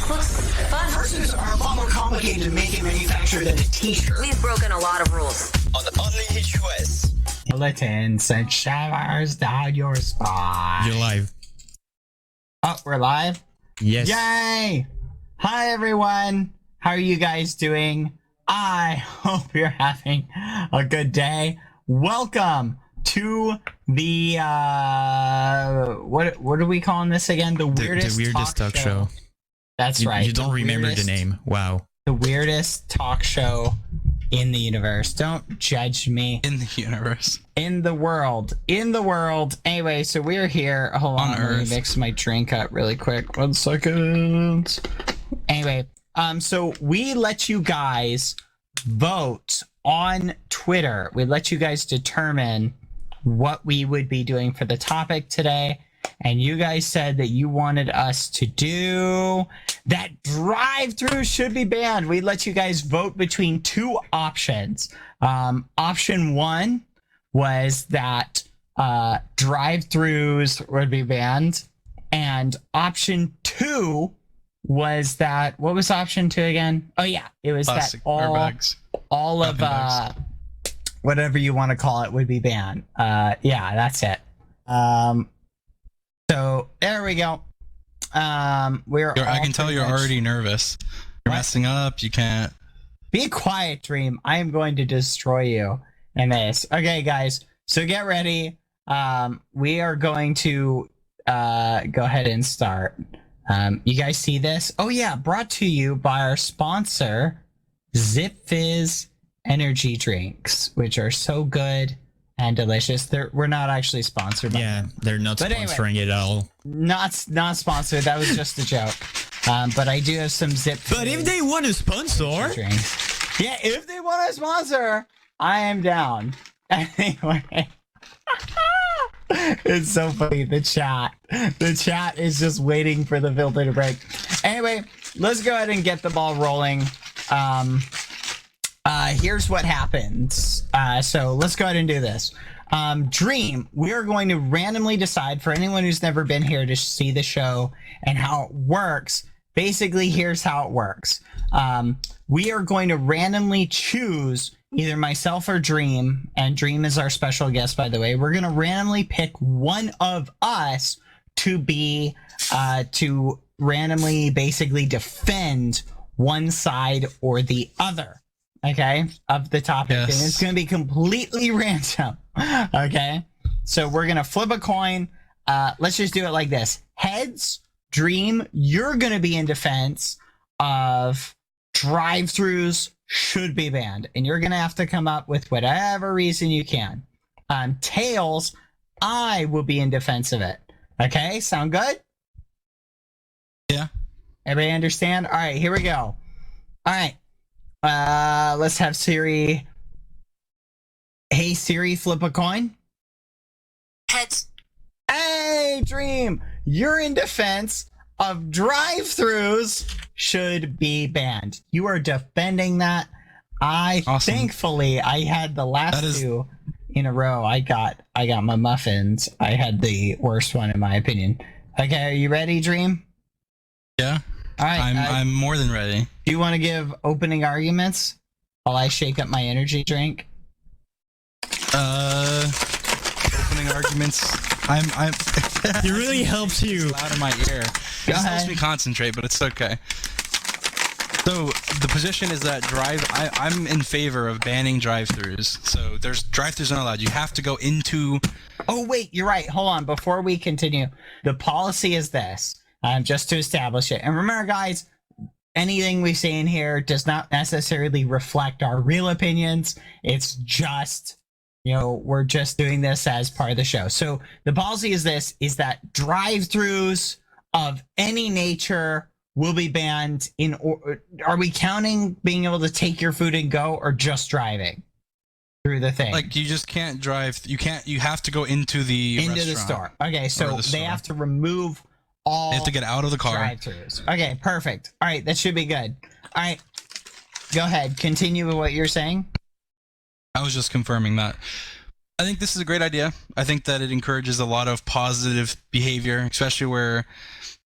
Looks fun. Purses are a lot more complicated to make and manufacture than a t-shirt. We've broken a lot of rules. On the UnHUS. Bulletin sent showers down your spine. You're live. Oh, we're live? Yes. Yay! Hi, everyone. How are you guys doing? I hope you're having a good day. Welcome to the, what are we calling this again? The weirdest talk show. That's right. You don't remember the name. Wow. The weirdest talk show in the universe. Don't judge me. In the universe. In the world. In the world. Anyway, so we're here. Hold on, let me mix my drink up really quick. 1 second. Anyway, so we let you guys vote on Twitter. We let you guys determine what we would be doing for the topic today. And you guys said that you wanted us to do that drive-thru should be banned. We let you guys vote between two options. Option one was that drive-thrus would be banned. And option two was that, what was option two again? Oh yeah, it was plastic that all of whatever you want to call it would be banned. Yeah, that's it. So there we go. I can tell you're already nervous. You're messing up. You can't. Be quiet, Dream. I am going to destroy you in this. Okay, guys. So get ready. We are going to go ahead and start. You guys see this? Oh yeah, brought to you by our sponsor, Zip Fizz Energy Drinks, which are so good and delicious. We're not actually sponsored by them. They're not sponsoring it at all. Not sponsored. That was just a joke. But I do have some Zip Fizz. But if they want to sponsor, drinks. Yeah, if they want to sponsor, I am down. Anyway. It's so funny. The chat is just waiting for the filter to break. Anyway, let's go ahead and get the ball rolling. Here's what happens. So let's go ahead and do this. Dream, we're going to randomly decide, for anyone who's never been here to see the show and how it works. Basically, here's how it works. We are going to randomly choose either myself or Dream, and Dream is our special guest, by the way. We're going to randomly pick one of us to be, to randomly basically defend one side or the other, okay, of the topic. Yes. And it's going to be completely random, okay? So we're going to flip a coin. Let's just do it like this. Heads, Dream, you're going to be in defense of drive-thrus should be banned, and you're gonna have to come up with whatever reason you can. Tails, I will be in defense of it. Okay, sound good? Yeah. Everybody understand? All right, here we go. All right, let's have Siri. Hey Siri, flip a coin. Heads. Hey Dream, you're in defense of drive-thrus should be banned. You are defending that. Awesome. Thankfully I had the last two in a row. I got my muffins. I had the worst one in my opinion. Okay, are you ready, Dream? Yeah. All right. I'm more than ready. Do you want to give opening arguments while I shake up my energy drink? Opening arguments. I'm it really helps you. Loud in my ear. It helps me concentrate, but it's okay. So the position is that I'm in favor of banning drive-thrus. So there's drive-thrus not allowed. You have to go into. Oh wait, you're right. Hold on. Before we continue, the policy is this. Just to establish it. And remember, guys, anything we say in here does not necessarily reflect our real opinions. It's just, we're just doing this as part of the show. So the policy is this, is that drive-thrus of any nature will be banned are we counting being able to take your food and go, or just driving through the thing? Like, you just can't drive. You have to go into the store. Okay, so they have to remove all. They have to get out of the car. Drive-thrus. Okay, perfect. All right, that should be good. All right, go ahead. Continue with what you're saying. I was just confirming that. I think this is a great idea. I think that it encourages a lot of positive behavior, especially where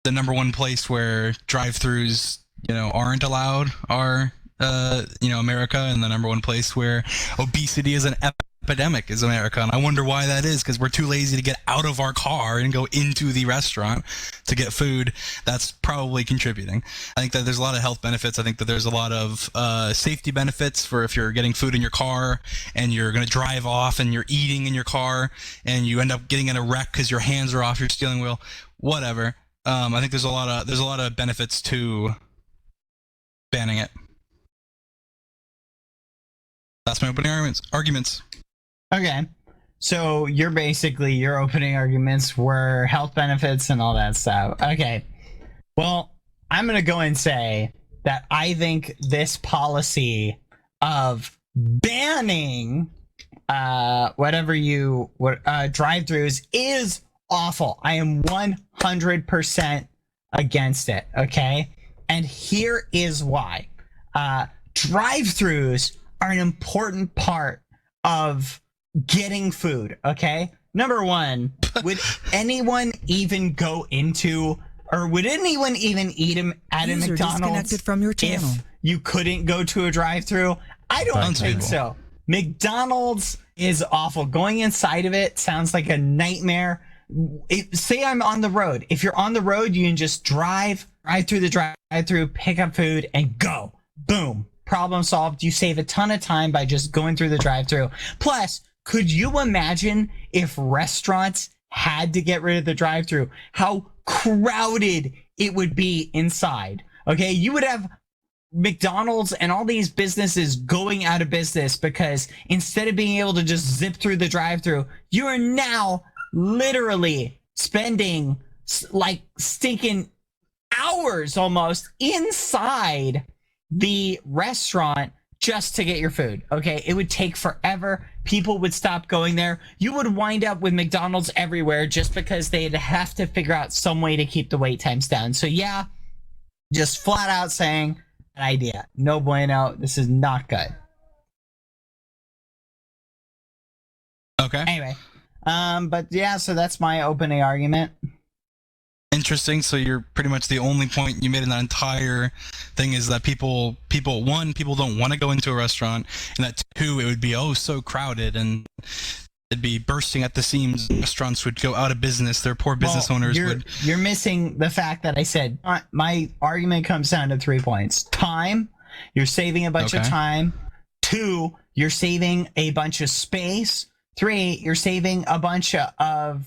the number one place where drive-throughs, aren't allowed are, America, and the number one place where obesity is an epidemic is America. And I wonder why that is, because we're too lazy to get out of our car and go into the restaurant to get food. That's probably contributing. I think that there's a lot of health benefits. I think that there's a lot of safety benefits for if you're getting food in your car and you're going to drive off and you're eating in your car and you end up getting in a wreck because your hands are off your steering wheel, whatever. I think there's a lot of benefits to banning it. That's my opening arguments. Okay. So your opening arguments were health benefits and all that stuff. Okay. Well, I'm going to go and say that I think this policy of banning drive-thrus is awful. I am 100% against it. Okay. And here is why. Drive-thrus are an important part of getting food, okay? Number one, would anyone even go into, or would anyone even eat at a McDonald's from your channel. if you couldn't go to a drive-thru? I don't think so. McDonald's is awful. Going inside of it sounds like a nightmare. Say I'm on the road. If you're on the road, you can just drive through the drive-thru, pick up food, and go. Boom. Problem solved. You save a ton of time by just going through the drive-thru. Plus, could you imagine if restaurants had to get rid of the drive-thru? How crowded it would be inside. Okay, you would have McDonald's and all these businesses going out of business because instead of being able to just zip through the drive-thru, you are now literally spending like stinking hours almost inside the restaurant just to get your food. Okay, it would take forever. People would stop going there. You would wind up with McDonald's everywhere just because they'd have to figure out some way to keep the wait times down. So yeah, just flat out saying an idea. No bueno. This is not good. Okay. Anyway, but yeah, so that's my opening argument. Interesting. So you're pretty much the only point you made in that entire thing is that people don't want to go into a restaurant, and that two, it would be so crowded and it'd be bursting at the seams. Restaurants would go out of business. Their poor business owners would. You're missing the fact that I said my argument comes down to 3 points. Time, you're saving a bunch of time. 2, you're saving a bunch of space. 3, you're saving a bunch of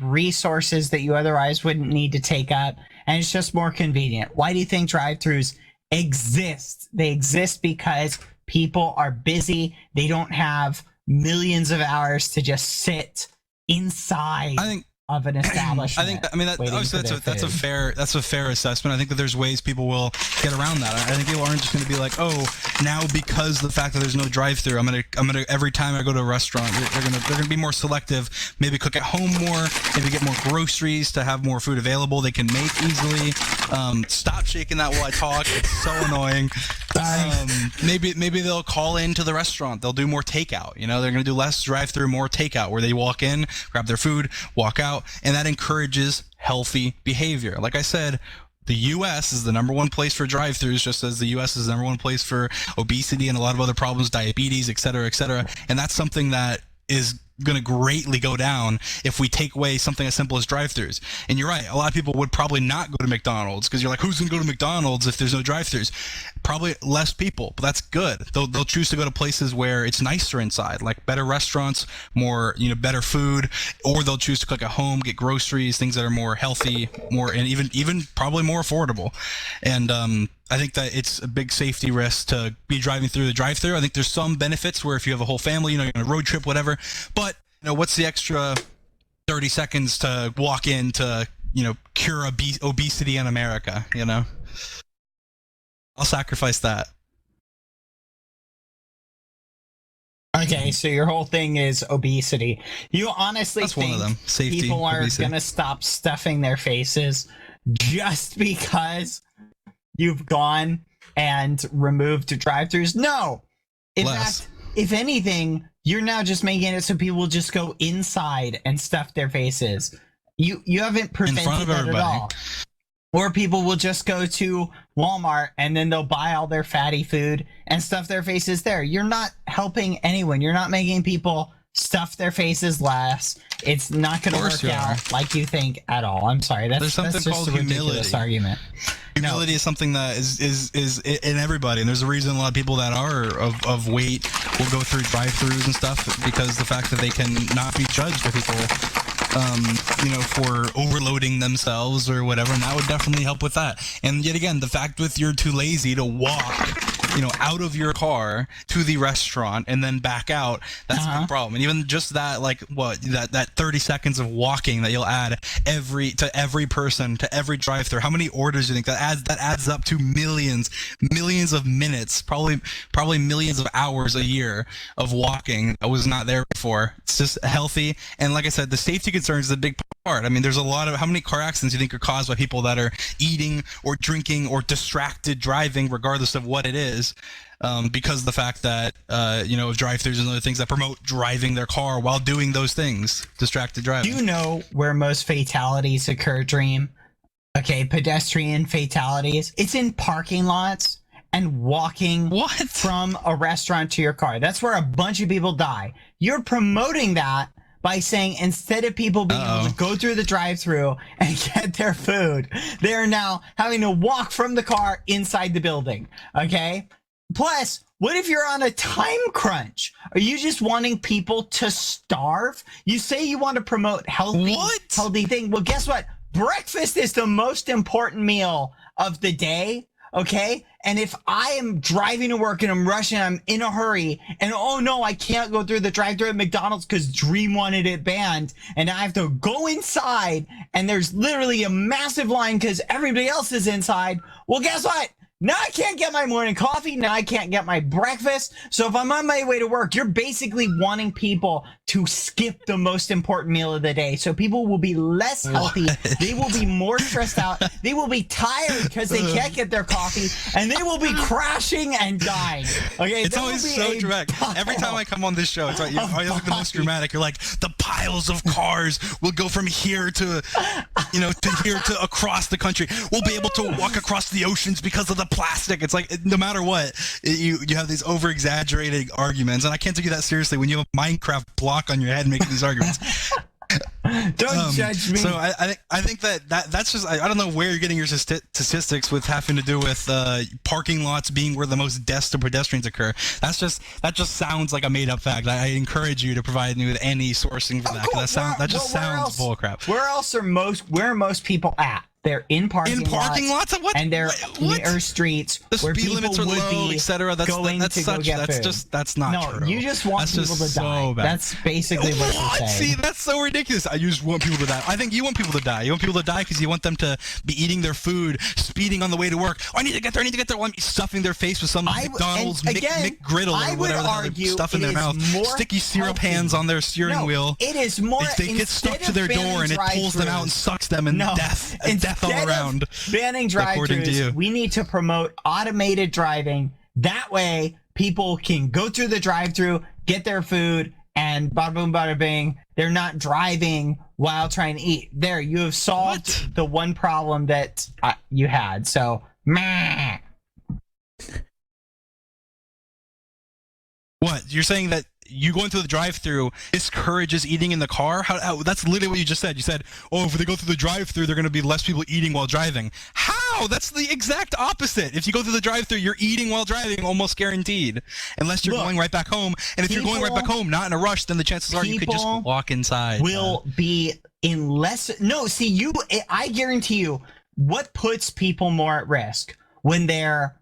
resources that you otherwise wouldn't need to take up, and it's just more convenient. Why do you think drive-thrus exist? They exist because people are busy. They don't have millions of hours to just sit inside of an establishment. That's a fair assessment. I think that there's ways people will get around that. I think people aren't just going to be like, now because of the fact that there's no drive-thru, I'm gonna every time I go to a restaurant, they're gonna be more selective. Maybe cook at home more. Maybe get more groceries to have more food available they can make easily. Stop shaking that while I talk. It's so annoying. Maybe they'll call into the restaurant. They'll do more takeout. They're gonna do less drive-thru, more takeout, where they walk in, grab their food, walk out, and that encourages healthy behavior. Like I said, the U.S. is the number one place for drive-thrus, just as the U.S. is the number one place for obesity and a lot of other problems, diabetes, et cetera, et cetera. And that's something that is going to greatly go down if we take away something as simple as drive-thrus. And you're right, a lot of people would probably not go to McDonald's because you're like, who's going to go to McDonald's if there's no drive-thrus? Probably less people, but that's good. They'll choose to go to places where it's nicer inside, like better restaurants, more, better food, or they'll choose to cook at home, get groceries, things that are more healthy, and even probably more affordable. And I think that it's a big safety risk to be driving through the drive-thru. I think there's some benefits where if you have a whole family, you're on a road trip, whatever. But what's the extra 30 seconds to walk in to cure obesity in America? I'll sacrifice that. Okay, so your whole thing is obesity. You honestly think one of them. Safety, people are obesity. gonna stop stuffing their faces just because you've gone and removed drive-thrus? No. In fact, if anything, you're now just making it so people will just go inside and stuff their faces. You haven't prevented that at all. Or people will just go to Walmart and then they'll buy all their fatty food and stuff their faces there. You're not helping anyone. You're not making people stuff their faces less. It's not going to work out like you think at all. I'm sorry. There's something that's just called a ridiculous humility. Argument. Humility is something that is in everybody, and there's a reason a lot of people that are of weight will go through drive-thrus and stuff, because the fact that they can not be judged by people, for overloading themselves or whatever, and that would definitely help with that. And yet again, the fact that you're too lazy to walk, out of your car to the restaurant and then back out, that's a big problem. And even just that, that 30 seconds of walking that you'll add to every person, to every drive-thru. How many orders do you think that adds up to? Millions of minutes, probably millions of hours a year of walking that was not there before. It's just healthy. And like I said, the safety concerns is a big part. I mean, there's a lot of, how many car accidents do you think are caused by people that are eating or drinking or distracted driving, regardless of what it is? Because of the fact that, of drive-thrus and other things that promote driving their car while doing those things, distracted driving. Do you know where most fatalities occur, Dream? Okay, pedestrian fatalities. It's in parking lots and walking from a restaurant to your car. That's where a bunch of people die. You're promoting that by saying instead of people being able to go through the drive-thru and get their food, they're now having to walk from the car inside the building. Okay? Plus, what if you're on a time crunch? Are you just wanting people to starve? You say you want to promote healthy thing. Well, guess what? Breakfast is the most important meal of the day. Okay. And if I am driving to work and I'm rushing, I'm in a hurry, and oh no, I can't go through the drive-thru at McDonald's because Dream wanted it banned, and I have to go inside and there's literally a massive line because everybody else is inside. Well, guess what? Now I can't get my morning coffee. Now I can't get my breakfast. So if I'm on my way to work, you're basically wanting people to skip the most important meal of the day. So people will be less healthy. They will be more stressed out. They will be tired because they can't get their coffee, and they will be crashing and dying. Okay, it's always so dramatic. Every time I come on this show, it's like you're like the most dramatic. You're like, the piles of cars will go from here to, to here to across the country. We'll be able to walk across the oceans because of the plastic. It's like, no matter what, you have these over exaggerated arguments, and I can't take you that seriously when you have a Minecraft block on your head making these arguments. Don't judge me. So I think that's just, I don't know where you're getting your statistics with having to do with parking lots being where the most deaths to pedestrians occur. That just sounds like a made up fact. I encourage you to provide me with any sourcing for that, because that just sounds bullcrap. Where are most people at? They're in parking lots, what? And they're near streets the where speed people limits are would low, be etc. That's going to go get food. That's not true. You just want people to die. So bad. That's basically what you're saying. See, that's so ridiculous. I just want people to die. I think you want people to die. You want people to die because you want them to be eating their food, speeding on the way to work. Oh, I need to get there. While I'm stuffing their face with some McDonald's McGriddle or whatever stuff in their mouth. Sticky syrup hands on their steering wheel. It is more. They get stuck to their door and it pulls them out and sucks them, and death all around. Banning drive-thrus, we need to promote automated driving. That way, people can go through the drive-thru, get their food, and bada boom, bada bing. They're not driving while trying to eat. There, you have solved the one problem that you had. So, meh. What? You're saying that you going through the drive-thru discourages eating in the car? How that's literally what you just said. You said, oh, if they go through the drive-thru, they're going to be less people eating while driving. How? That's the exact opposite. If you go through the drive-thru, you're eating while driving, almost guaranteed. Unless you're going right back home. And if you're going right back home, not in a rush, then the chances are you could just walk inside. Will be in less... No, see, I guarantee you, what puts people more at risk when they're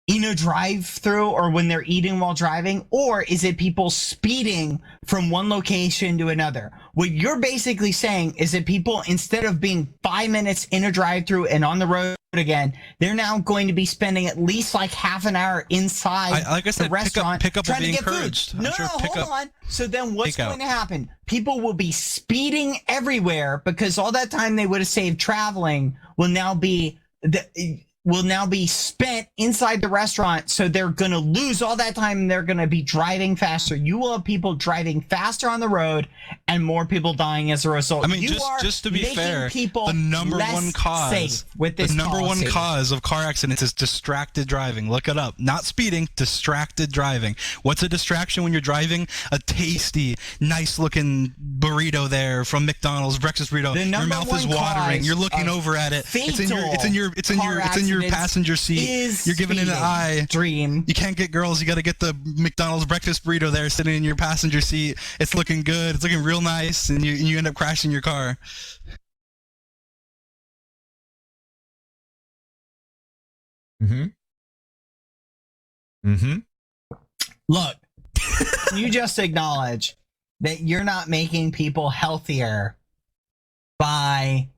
in a drive-thru or when they're eating while driving? Or is it people speeding from one location to another? What you're basically saying is that people, instead of being 5 minutes in a drive-thru and on the road again, they're now going to be spending at least like half an hour inside the restaurant pickup trying will be to get encouraged. food. No, hold on. So then what's going to happen? People will be speeding everywhere because all that time they would have saved traveling will now be will now be spent inside the restaurant. So they're going to lose all that time and they're going to be driving faster. You will have people driving faster on the road and more people dying as a result. I mean, you just to be fair, people the number one cause with this the number policy. one cause of car accidents is distracted driving. Look it up. Not speeding, distracted driving. What's a distraction when you're driving? A tasty, nice looking burrito there from McDonald's, breakfast burrito. Your mouth is watering. You're looking over at it. It's in your passenger seat. You're giving it an eye. Dream. You can't get girls. You got to get the McDonald's breakfast burrito there sitting in your passenger seat. It's looking good. It's looking real nice, and you end up crashing your car. Look, you just acknowledge that you're not making people healthier by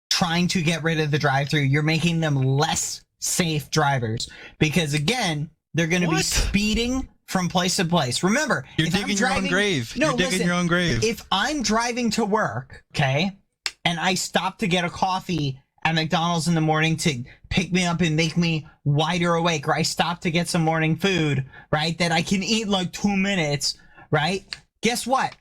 trying to get rid of the drive-thru. You're making them less safe drivers because, again, they're going to be speeding from place to place. Remember, you're digging your own grave. You're digging your own grave. If I'm driving to work, okay, and I stop to get a coffee at McDonald's in the morning to pick me up and make me wider awake, or I stop to get some morning food, right, that I can eat in like 2 minutes, right? Guess what?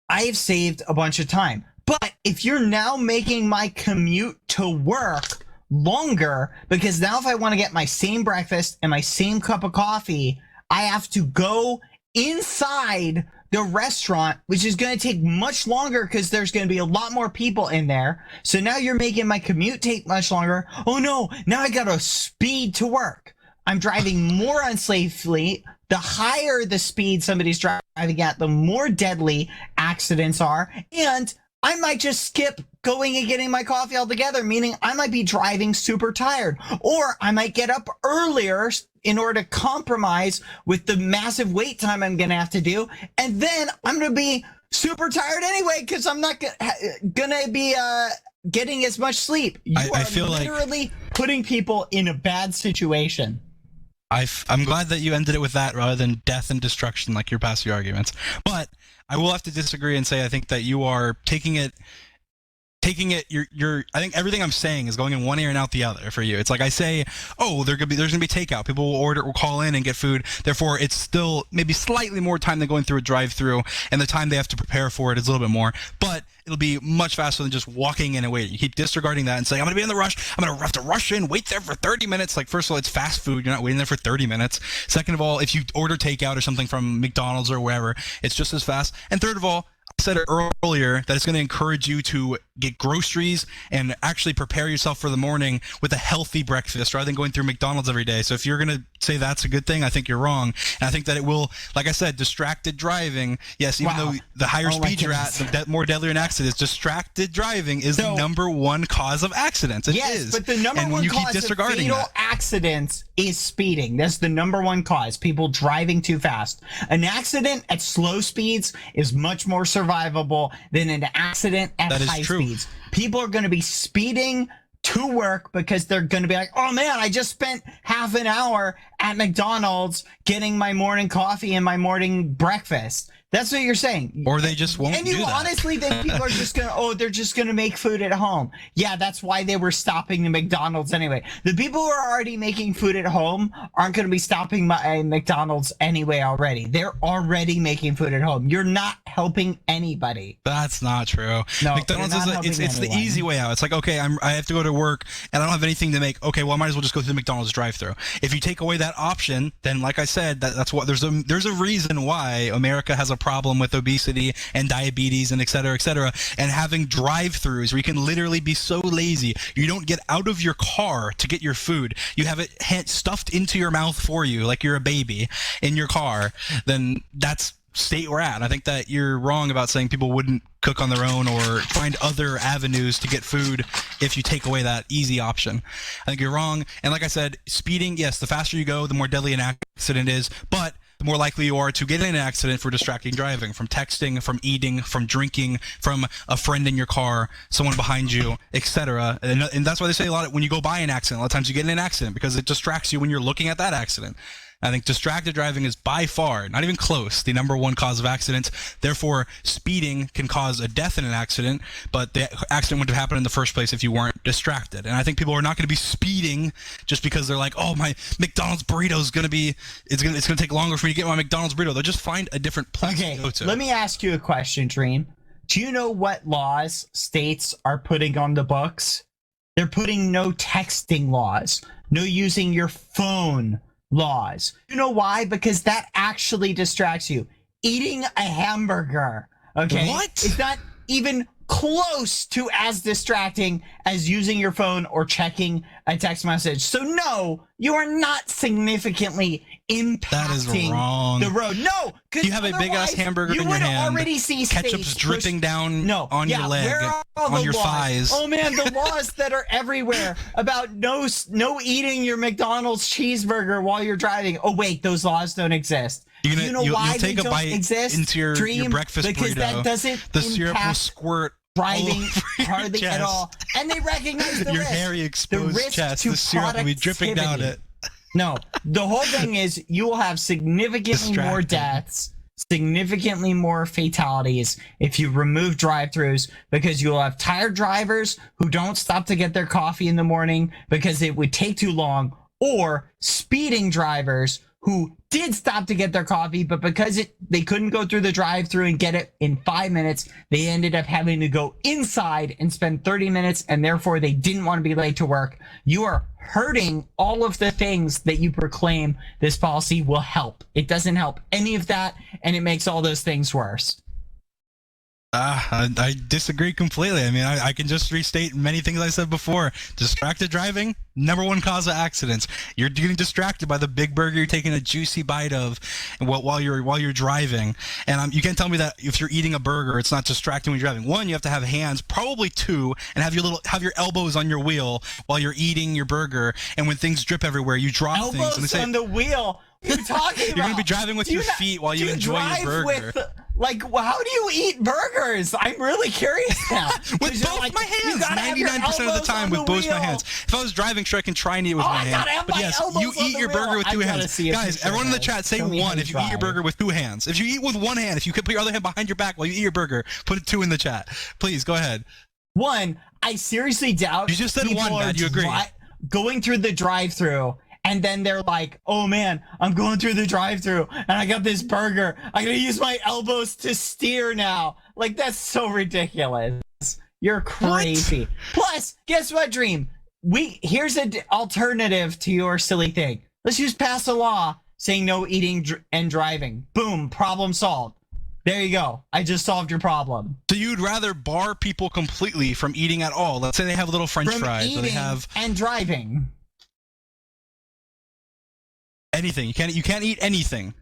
I have saved a bunch of time. But if you're now making my commute to work longer, because now if I want to get my same breakfast and my same cup of coffee, I have to go inside the restaurant, which is going to take much longer because there's going to be a lot more people in there. So now you're making my commute take much longer. Oh no, now I got to speed to work. I'm driving more unsafely. The higher the speed somebody's driving at, the more deadly accidents are. And I might just skip going and getting my coffee altogether, meaning I might be driving super tired, or I might get up earlier in order to compromise with the massive wait time I'm going to have to do. And then I'm going to be super tired anyway, because I'm not going to be getting as much sleep. I feel literally putting people in a bad situation. I'm glad that you ended it with that rather than death and destruction like your past few arguments. But I will have to disagree and say I think that you are taking it. I think everything I'm saying is going in one ear and out the other for you. It's like I say, oh, there's gonna be takeout. People will call in and get food. Therefore, it's still maybe slightly more time than going through a drive-through, and the time they have to prepare for it is a little bit more. But it'll be much faster than just walking in and waiting. You keep disregarding that and saying, I'm gonna be in the rush. I'm gonna have to rush in, wait there for 30 minutes. Like, first of all, it's fast food. You're not waiting there for 30 minutes. Second of all, if you order takeout or something from McDonald's or wherever, it's just as fast. And third of all, I said it earlier that it's going to encourage you to get groceries and actually prepare yourself for the morning with a healthy breakfast rather than going through McDonald's every day. So if you're going to say that's a good thing, I think you're wrong. And I think that it will, like I said, distracted driving. Yes, even though the higher speed you're at, the more deadly an accident is. Distracted driving is the number one cause of accidents. It is. But the number one cause of fatal accidents is speeding. That's the number one cause. People driving too fast. An accident at slow speeds is much more survivable than an accident at high speeds. People are going to be speeding to work because they're going to be like, oh man, I just spent half an hour at McDonald's getting my morning coffee and my morning breakfast. That's what you're saying. Or they just won't do that. And you honestly think people are just going to, they're just going to make food at home. Yeah, that's why they were stopping the McDonald's anyway. The people who are already making food at home aren't going to be stopping my McDonald's anyway already. They're already making food at home. You're not helping anybody. That's not true. No, McDonald's it's the easy way out. It's like, okay, I have to go to work and I don't have anything to make. Okay, well, I might as well just go through the McDonald's drive-thru. If you take away that option, then like I said, that's what there's a reason why America has a problem with obesity and diabetes and et cetera, and having drive-thrus where you can literally be so lazy you don't get out of your car to get your food. You have it stuffed into your mouth for you like you're a baby in your car. Then that's state we're at. I think that you're wrong about saying people wouldn't cook on their own or find other avenues to get food if you take away that easy option. I think you're wrong. And like I said, speeding, yes, the faster you go, the more deadly an accident is, but the more likely you are to get in an accident for distracting driving, from texting, from eating, from drinking, from a friend in your car, someone behind you, etc. And that's why they say a lot of, when you go by an accident, a lot of times you get in an accident because it distracts you when you're looking at that accident. I think distracted driving is by far, not even close, the number one cause of accidents. Therefore, speeding can cause a death in an accident, but the accident wouldn't have happened in the first place if you weren't distracted. And I think people are not going to be speeding just because they're like, oh, my McDonald's burrito is going to be, it's going to take longer for me to get my McDonald's burrito. They'll just find a different place to go to. Let me ask you a question, Dream. Do you know what laws states are putting on the books? They're putting no texting laws, no using your phone laws. You know why? Because that actually distracts you. Eating a hamburger, okay? What? It's not even close to as distracting as using your phone or checking a text message. So no, you are not significantly impacting That is wrong. the road. No, because You have a big-ass hamburger in your hand. Already see Ketchup's states dripping down on your leg, where are all on the your laws? thighs. Oh man, the laws that are everywhere about no eating your McDonald's cheeseburger while you're driving. Oh wait, those laws don't exist. You know why you'll take they a don't bite exist? into your Dream, breakfast because burrito. that doesn't The syrup will impact squirt driving all over your hardly chest. at all, and they recognize the Your risk. hairy exposed risk chest. to The syrup will be dripping down productivity. it. No, the whole thing is you will have significantly more Distracting. deaths, significantly more fatalities if you remove drive-thrus, because you'll have tired drivers who don't stop to get their coffee in the morning because it would take too long, or speeding drivers who did stop to get their coffee, but because they couldn't go through the drive-thru and get it in 5 minutes, they ended up having to go inside and spend 30 minutes, and therefore they didn't want to be late to work. You are hurting all of the things that you proclaim this policy will help. It doesn't help any of that, and it makes all those things worse. I disagree completely. I mean, I can just restate many things I said before. Distracted driving, number one cause of accidents. You're getting distracted by the big burger you're taking a juicy bite of while you're driving. And you can't tell me that if you're eating a burger, it's not distracting when you're driving. One, you have to have hands, probably two, and have your elbows on your wheel while you're eating your burger. And when things drip everywhere, you drop things. And they Elbows say, on the wheel. What are you talking about? You're going to be driving with your feet while you enjoy your burger. How do you eat burgers? I'm really curious now. With both my hands, 99% of the time with both my hands. If I was driving, sure, I can try and eat with my hand. But yes, you eat your burger with two hands. Guys, everyone in the chat, say one if you eat your burger with two hands. If you eat with one hand, if you could put your other hand behind your back while you eat your burger, put a two in the chat. Please, go ahead. One, I seriously doubt. You just said one, Matt. You agree? Going through the drive-thru. And then they're like, oh man, I'm going through the drive-thru and I got this burger. I gotta use my elbows to steer now. Like, that's so ridiculous. You're crazy. Plus, guess what, Dream? Here's an alternative to your silly thing. Let's just pass a law saying no eating and driving. Boom, problem solved. There you go. I just solved your problem. So you'd rather bar people completely from eating at all? Let's say they have little French fries. Or they have and driving. Anything. You can't eat anything.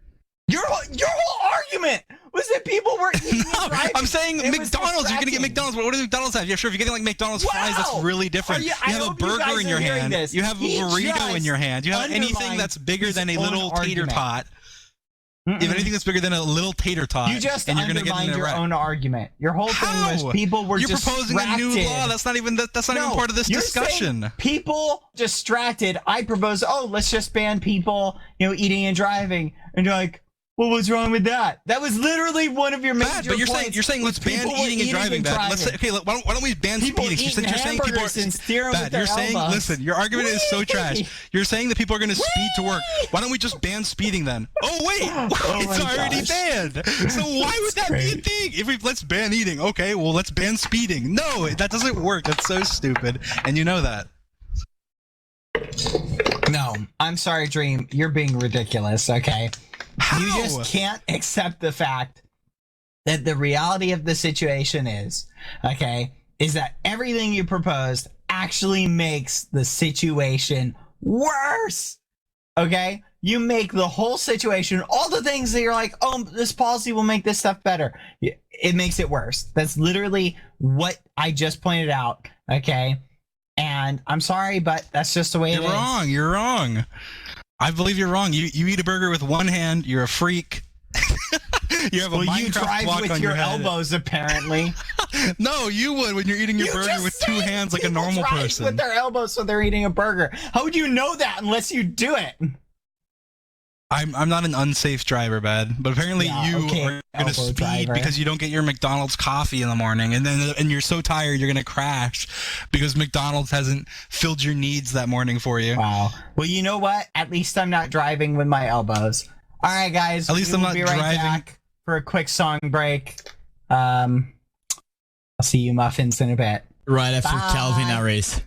Your whole argument was that people were eating and driving. I'm saying McDonald's. You're gonna get McDonald's. What does McDonald's have? Yeah, sure. If you're getting like McDonald's fries, that's really different. You have a burger in your hand. You have a burrito in your hand. You have anything that's bigger than a little tater tot. If anything that's bigger than a little tater tot, you just and you're gonna get undermined in a your wreck. own argument. Your whole thing was people were You're proposing a new distracted. law. That's not even part of this discussion. People distracted. I propose, let's just ban people, eating and driving. And you're like, well, what's wrong with that? That was literally one of your major But you're points. saying let's ban eating and driving. Let's say, okay, why don't we ban speeding? You're saying people are Bad. You're saying, listen, your argument is so trash. You're saying that people are going to speed to work. Why don't we just ban speeding then? Oh wait, it's already banned. So why would that be a thing? Let's ban eating, okay, well let's ban speeding. No, that doesn't work. That's so stupid, and you know that. No, I'm sorry, Dream. You're being ridiculous. Okay. How? You just can't accept the fact that the reality of the situation is that everything you proposed actually makes the situation worse. Okay? You make the whole situation, all the things that you're like, oh, this policy will make this stuff better. It makes it worse. That's literally what I just pointed out. Okay? And I'm sorry, but that's just the way it is. You're wrong. I believe you're wrong. You eat a burger with one hand. You're a freak. You have a Minecraft you drive block with on your head. elbows, apparently. No, you would when you're eating your burger with two hands like a normal person. With their elbows, so they're eating a burger. How would you know that unless you do it? I'm not an unsafe driver, Bad, but apparently you are going to speed driver. because you don't get your McDonald's coffee in the morning, and you're so tired you're going to crash because McDonald's hasn't filled your needs that morning for you. Wow. Well, you know what? At least I'm not driving with my elbows. All right, guys. At least I'm not be right driving. back for a quick song break. I'll see you muffins in a bit. Right after Bye. Calvin Harris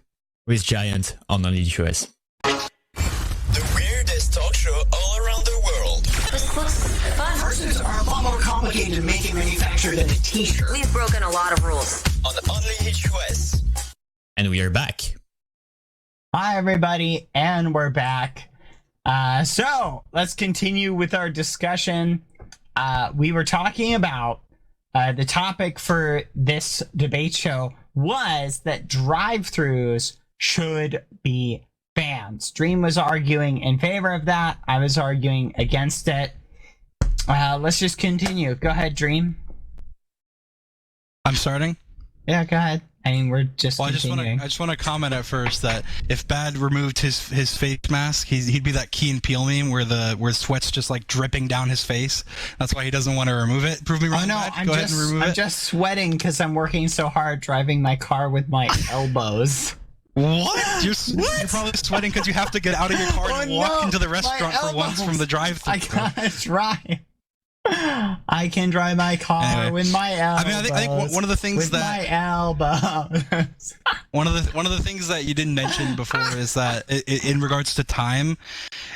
with Giant on Untitled Chapter. The weirdest talk show all around the world. This looks fun. Persons are a lot more complicated to make and manufacture than a t-shirt. We've broken a lot of rules. On Untitled Chapter. And we are back. Hi, everybody, and we're back. So let's continue with our discussion. We were talking about the topic for this debate show was that drive-thrus should be banned. Dream was arguing in favor of that. I was arguing against it. Let's just continue. Go ahead, Dream. I'm starting. Yeah, go ahead. I mean, we're just Well, continuing. I just want to comment at first that if Bad removed his face mask, he'd be that Key and Peele meme where sweat's just like dripping down his face. That's why he doesn't want to remove it. Prove me wrong. Oh no, Bad. Go ahead and remove I'm it. just sweating because I'm working so hard driving my car with my elbows. What? You're probably sweating because you have to get out of your car and Oh, walk no, into the my restaurant for once elbows. from the drive-thru. I gotta drive. I can drive my car Anyway. with my elbows. I mean, I think one of the things with that my elbows. one of the things that you didn't mention before is that in regards to time,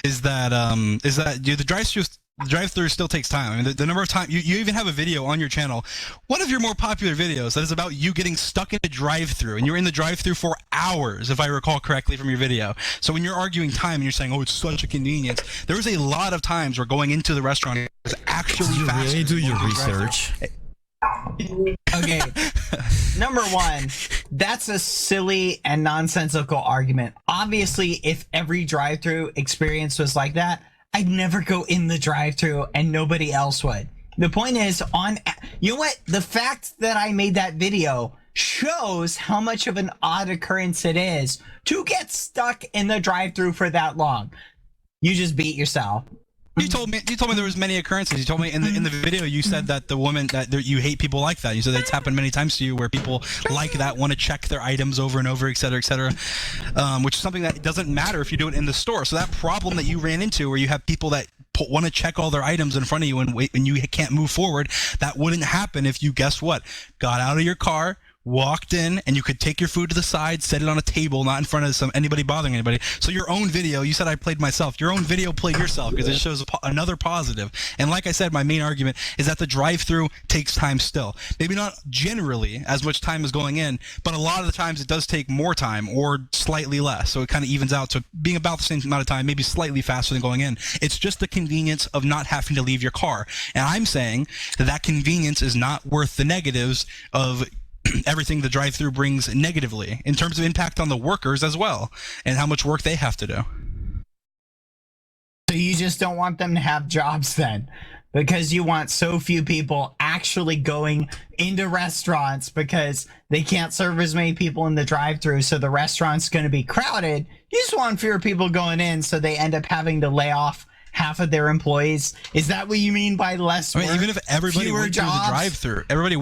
is that the drive-thru still takes time. I mean, the number of time you even have a video on your channel, one of your more popular videos that is about you getting stuck in a drive-thru, and you're in the drive-thru for hours, if I recall correctly from your video. So when you're arguing time and you're saying, "Oh, it's such a convenience," there was a lot of times where going into the restaurant was actually You faster really do than your going to the drive-thru. research. Okay. Number one, that's a silly and nonsensical argument. Obviously, if every drive-thru experience was like that, I'd never go in the drive-thru and nobody else would. The point is, you know what? The fact that I made that video shows how much of an odd occurrence it is to get stuck in the drive-thru for that long. You just beat yourself. You told me there was many occurrences. You told me in the video you said that the woman that you hate people like that. You said it's happened many times to you where people like that want to check their items over and over, et cetera, which is something that doesn't matter if you do it in the store. So that problem that you ran into where you have people that want to check all their items in front of you and wait and you can't move forward, that wouldn't happen if you, guess what, got out of your car, walked in, and you could take your food to the side, set it on a table, not in front of anybody bothering anybody. So your own video, you said I played myself. Your own video played yourself because it shows another positive. And like I said, my main argument is that the drive-thru takes time still. Maybe not generally as much time as going in, but a lot of the times it does take more time or slightly less. So it kind of evens out to being about the same amount of time, maybe slightly faster than going in. It's just the convenience of not having to leave your car. And I'm saying that convenience is not worth the negatives of everything the drive-thru brings negatively in terms of impact on the workers as well and how much work they have to do. So you just don't want them to have jobs then, because you want so few people actually going into restaurants because they can't serve as many people in the drive-thru, so the restaurant's going to be crowded. You just want fewer people going in, so they end up having to lay off half of their employees. Is that what you mean by less work? I mean, even if everybody fewer went through the jobs? drive-thru, if everybody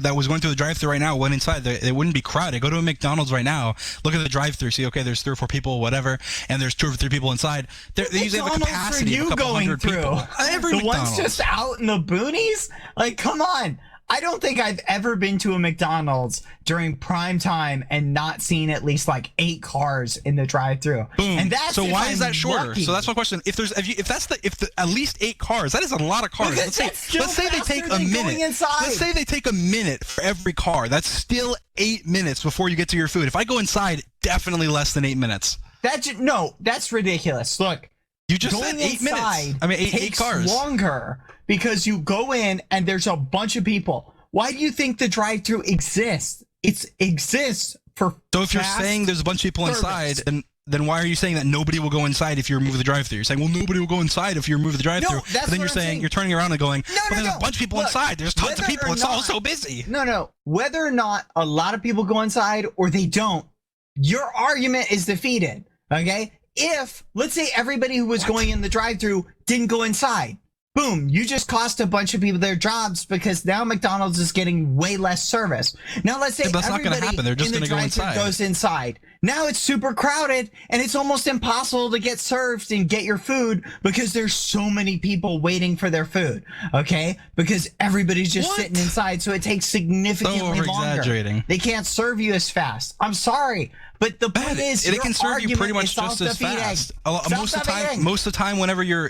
that was going through the drive-thru right now went inside, it wouldn't be crowded. Go to a McDonald's right now, look at the drive-thru, see, okay, there's 3 or 4 people, whatever, and there's 2 or 3 people inside. They usually have a capacity of a couple hundred people. Every the ones McDonald's. just out in the boonies? Like, come on. I don't think I've ever been to a McDonald's during prime time and not seen at least like 8 cars in the drive-thru. Boom. And that's so if why I'm is that shorter? lucky. So that's my question. If that's at least 8 cars, that is a lot of cars. Because that's still Let's say they faster take a than going minute. inside. Let's say they take a minute for every car. That's still 8 minutes before you get to your food. If I go inside, definitely less than 8 minutes. That's ridiculous. Look, You just going said 8 inside minutes. I mean, eight takes cars. longer because you go in and there's a bunch of people. Why do you think the drive-thru exists? It exists for So if you're fast saying there's a bunch of people service. inside, then why are you saying that nobody will go inside if you remove the drive-thru? You're saying, well, nobody will go inside if you remove the drive-thru. No, that's but then what you're I'm saying, saying. you're turning around and going, No, well, there's no. a bunch of people Look, inside. There's tons of whether people. or It's all not- so busy. No. Whether or not a lot of people go inside or they don't, your argument is defeated. Okay? if, let's say everybody who was going in the drive-thru didn't go inside, boom, you just cost a bunch of people their jobs because now McDonald's is getting way less service. Now let's say Yeah, but that's not gonna everybody happen. They're just in the gonna go drive-thru inside. goes inside. Now it's super crowded and it's almost impossible to get served and get your food because there's so many people waiting for their food. Okay? Because everybody's just sitting inside, so it takes significantly So longer. over-exaggerating. They can't serve you as fast. I'm sorry. But the point is, it your can serve you pretty argument much is just as self-defeating. fast. Most of the time, whenever you're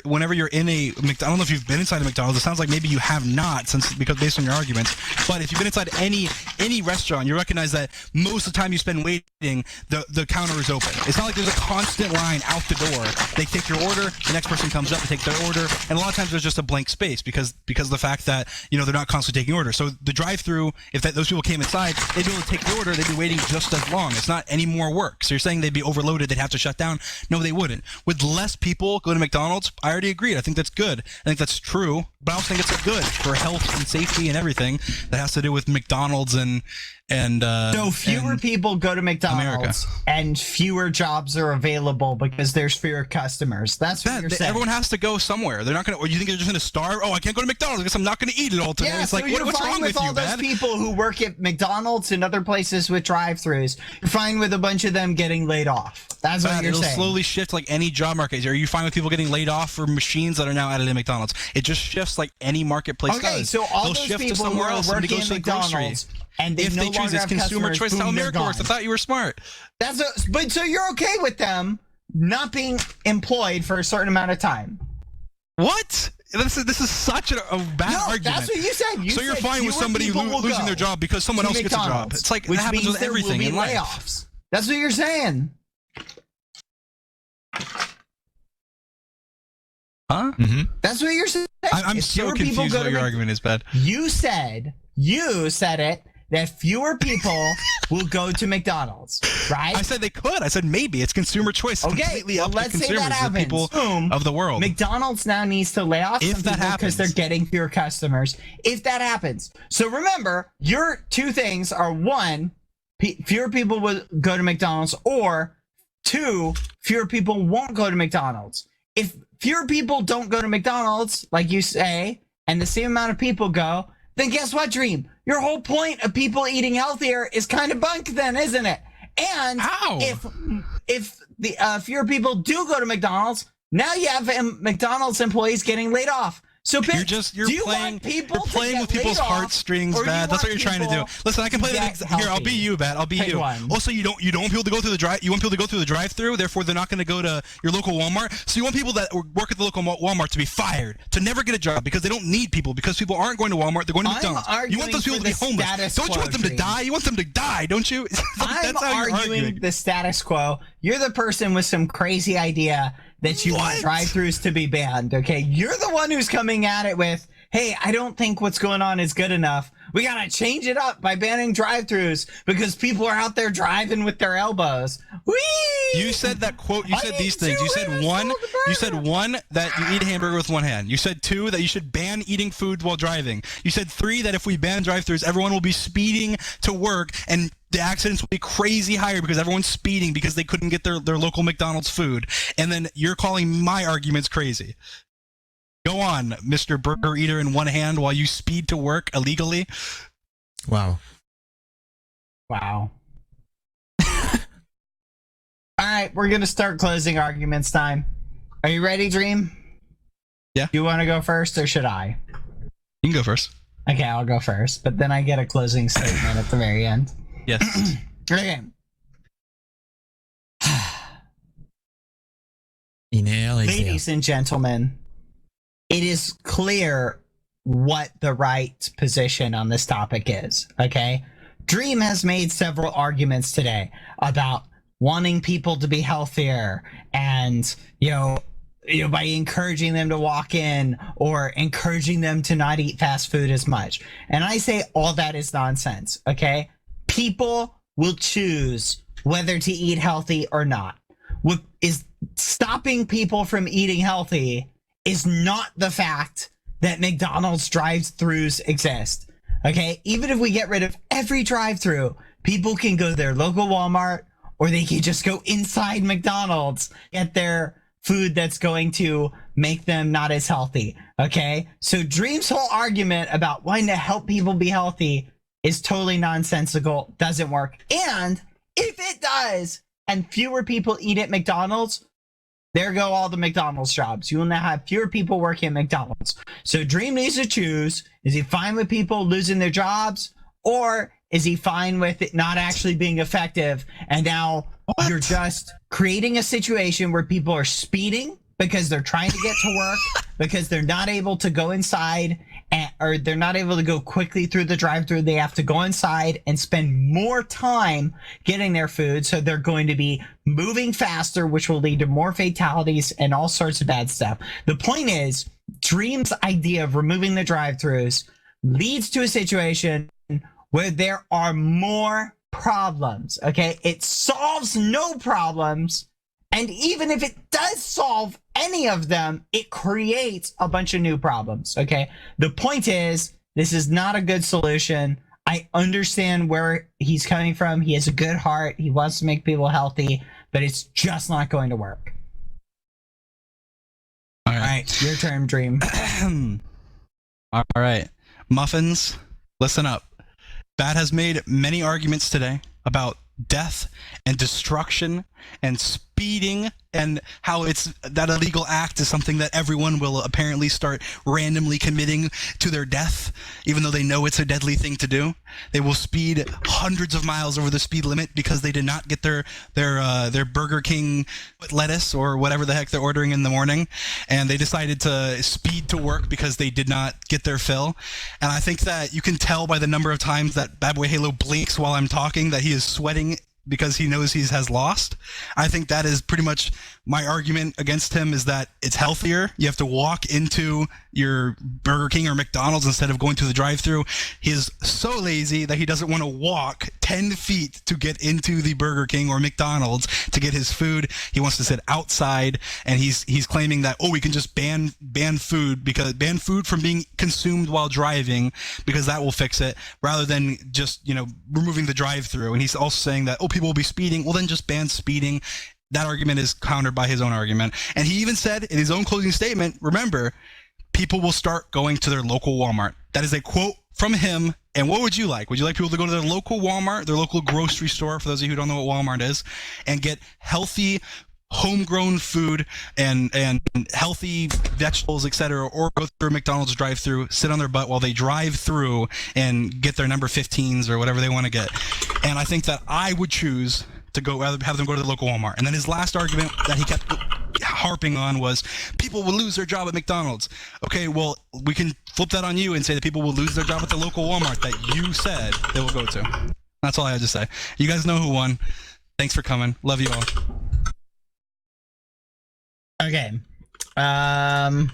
in a I don't know if you've been inside a McDonald's. It sounds like maybe you have not, because based on your arguments. But if you've been inside any restaurant, you recognize that most of the time you spend waiting, the counter is open. It's not like there's a constant line out the door. They take your order, the next person comes up, they take their order, and a lot of times there's just a blank space because of the fact that they're not constantly taking orders. So the drive-through, if those people came inside, they'd be able to take the order. They'd be waiting just as long. It's not any more work. So you're saying they'd be overloaded, they'd have to shut down? No, they wouldn't. With less people go to McDonald's, I already agreed. I think that's good. I think that's true, but I also think it's good for health and safety and everything that has to do with McDonald's and so fewer people go to McDonald's and fewer jobs are available because there's fewer customers. That's what you're saying. Everyone has to go somewhere. They're not going to, or you think they're just going to starve? Oh, I can't go to McDonald's because I'm not going to eat it all today. Yeah, It's so like, you're what's fine wrong with with all you, those man? people who work at McDonald's and other places with drive-thrus. You're fine with a bunch of them getting laid off. That's what you're It'll saying. slowly shift like any job market. Are you fine with people getting laid off for machines that are now added in McDonald's? It just shifts like any marketplace does. Okay, so all They'll those shift to people who somewhere are else. Somebody working goes at to the grocery. McDonald's and they If no they choose, longer it's have consumer customers, choice. boom, How they're America works. I gone. thought you were smart. But so you're okay with them not being employed for a certain amount of time? What? This is such a bad argument. That's what you said. So you're said fine with fewer somebody people will losing go their job because someone to else gets a job. McDonald's, It's like which that happens means with there everything will be in life. layoffs. That's what you're saying. Huh? That's what you're saying. I'm If so fewer people confused go what to your Mc- argument is, bad. You said it that fewer people will go to McDonald's, right? I said they could. I said maybe. It's consumer choice. Okay, Completely well, up to let's say consumers, that the happens. people Boom. of the world. McDonald's now needs to lay off If some that people because happens. they're getting fewer customers. If that happens. So remember, your two things are one, fewer people will go to McDonald's, or two, fewer people won't go to McDonald's. If fewer people don't go to McDonald's, like you say, and the same amount of people go, then guess what, Dream? Your whole point of people eating healthier is kind of bunk then, isn't it? And How? if the fewer people do go to McDonald's, now you have McDonald's employees getting laid off. So You're do you playing want people you're to playing get with people's laid off, heartstrings, or do you Bad. That's what want you're trying to do. people Listen, I can play to the get here. I'll be healthy? you, Bad. I'll be Pick you. one. Also, you don't want people to go through the drive. You want people to go through the drive-through. Therefore, they're not going to go to your local Walmart. So you want people that work at the local Walmart to be fired, to never get a job because they don't need people, because people aren't going to Walmart. They're going to I'm McDonald's. You want those people to be arguing for the homeless. status Don't you want them quo, to die? You want them to die, don't you? I'm That's how you're arguing the status quo. You're the person with some crazy idea that you want What? drive-thrus to be banned, okay? You're the one who's coming at it with, hey, I don't think what's going on is good enough. We gotta change it up by banning drive-thrus because people are out there driving with their elbows. Whee! You said that quote. You said these things. You said one that you eat a hamburger with one hand. You said two that you should ban eating food while driving. You said three that if we ban drive-thrus, everyone will be speeding to work and the accidents will be crazy higher because everyone's speeding because they couldn't get their local McDonald's food. And then you're calling my arguments crazy. Go on, Mr. Burger Eater in one hand while you speed to work illegally. Wow. Wow. All right, we're gonna start closing arguments time. Are you ready, Dream? Yeah. You want to go first, or should I? You can go first. Okay, I'll go first, but then I get a closing statement at the very end. Yes. Okay. Ladies and gentlemen, it is clear what the right position on this topic is, okay? Dream has made several arguments today about wanting people to be healthier and, by encouraging them to walk in or encouraging them to not eat fast food as much. And I say all that is nonsense, okay? People will choose whether to eat healthy or not. What is stopping people from eating healthy is not the fact that McDonald's drive-thrus exist. Okay? Even if we get rid of every drive-thru, people can go to their local Walmart or they could just go inside McDonald's, get their food that's going to make them not as healthy. Okay, so Dream's whole argument about wanting to help people be healthy is totally nonsensical, doesn't work. And if it does, and fewer people eat at McDonald's, there go all the McDonald's jobs. You will now have fewer people working at McDonald's. So Dream needs to choose, is he fine with people losing their jobs, or is he fine with it not actually being effective? And now you're just creating a situation where people are speeding because they're trying to get to work, because they're not able to go inside, or they're not able to go quickly through the drive-thru. They have to go inside and spend more time getting their food. So they're going to be moving faster, which will lead to more fatalities and all sorts of bad stuff. The point is, Dream's idea of removing the drive-thrus leads to a situation where there are more problems. Okay, it solves no problems, and even if it does solve any of them, it creates a bunch of new problems. Okay, the point is, this is not a good solution. I understand where he's coming from. He has a good heart. He wants to make people healthy, but it's just not going to work. All right, your turn, Dream. All right, Muffins, listen up. Bat has made many arguments today about death and destruction and speeding, and how it's that illegal act is something that everyone will apparently start randomly committing to their death, even though they know it's a deadly thing to do. They will speed hundreds of miles over the speed limit because they did not get their Burger King lettuce or whatever the heck they're ordering in the morning, and they decided to speed to work because they did not get their fill. And I think that you can tell by the number of times that Bad Boy Halo blinks while I'm talking that he is sweating because he knows he has lost. I think that is pretty much my argument against him, is that it's healthier. You have to walk into your Burger King or McDonald's instead of going to the drive-thru. He is so lazy that he doesn't want to walk 10 feet to get into the Burger King or McDonald's to get his food. He wants to sit outside, and he's claiming that, we can just ban food from being consumed while driving because that will fix it, rather than just, removing the drive-thru. And he's also saying that, people will be speeding. Well, then just ban speeding. That argument is countered by his own argument. And he even said in his own closing statement, remember, people will start going to their local Walmart. That is a quote from him. And what would you like? Would you like people to go to their local Walmart, their local grocery store, for those of you who don't know what Walmart is, and get healthy, homegrown food and healthy vegetables, etc., or go through a McDonald's drive-thru, sit on their butt while they drive through and get their number 15s or whatever they want to get? And I think that I would choose to have them go to the local Walmart. And then his last argument that he kept harping on was people will lose their job at McDonald's. Okay, well, we can flip that on you and say that people will lose their job at the local Walmart that you said they will go to. That's all I have to say. You guys know who won. Thanks for coming. Love you all. Okay. 1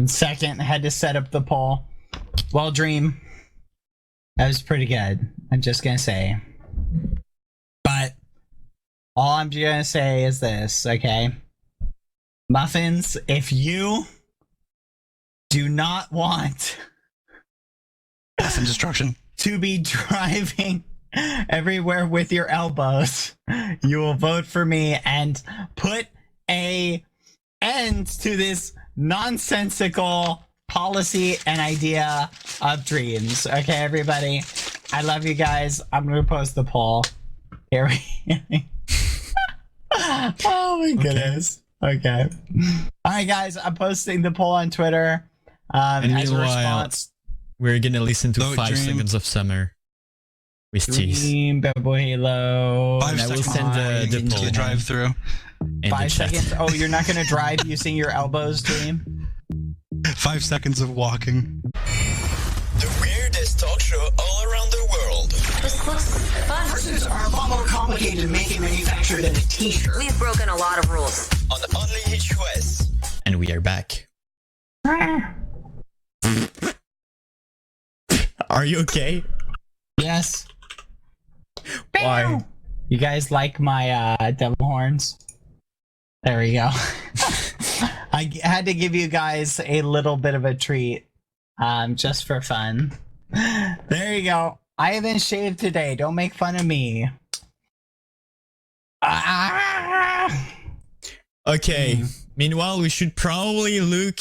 second. I had to set up the poll. Well, Dream, that was pretty good. I'm just gonna say. But all I'm gonna say is this, okay? Muffins, if you do not want death and destruction to be driving everywhere with your elbows, you will vote for me and put a end to this nonsensical policy and idea of Dreams. Okay, everybody, I love you guys. I'm gonna post the poll. Here we oh my goodness. Okay. All right, guys, I'm posting the poll on Twitter and as a response. We're gonna listen to 5 Dream. Seconds of Summer with Tease. Dream, Bad Boy Halo. 5 And I will seconds send the into poll the drive-through. in the 5 chat. seconds. Oh, you're not gonna drive using your elbows, Dream? 5 seconds of walking. The weirdest talk show all around the world. This looks fun. Horses are a lot more complicated to make and manufacture than a t-shirt. We've broken a lot of rules. On Only HOS. And we are back. Are you okay? Yes. Why? You guys like my devil horns? There we go. I had to give you guys a little bit of a treat, just for fun. There you go. I haven't shaved today. Don't make fun of me. Okay. Meanwhile, we should probably look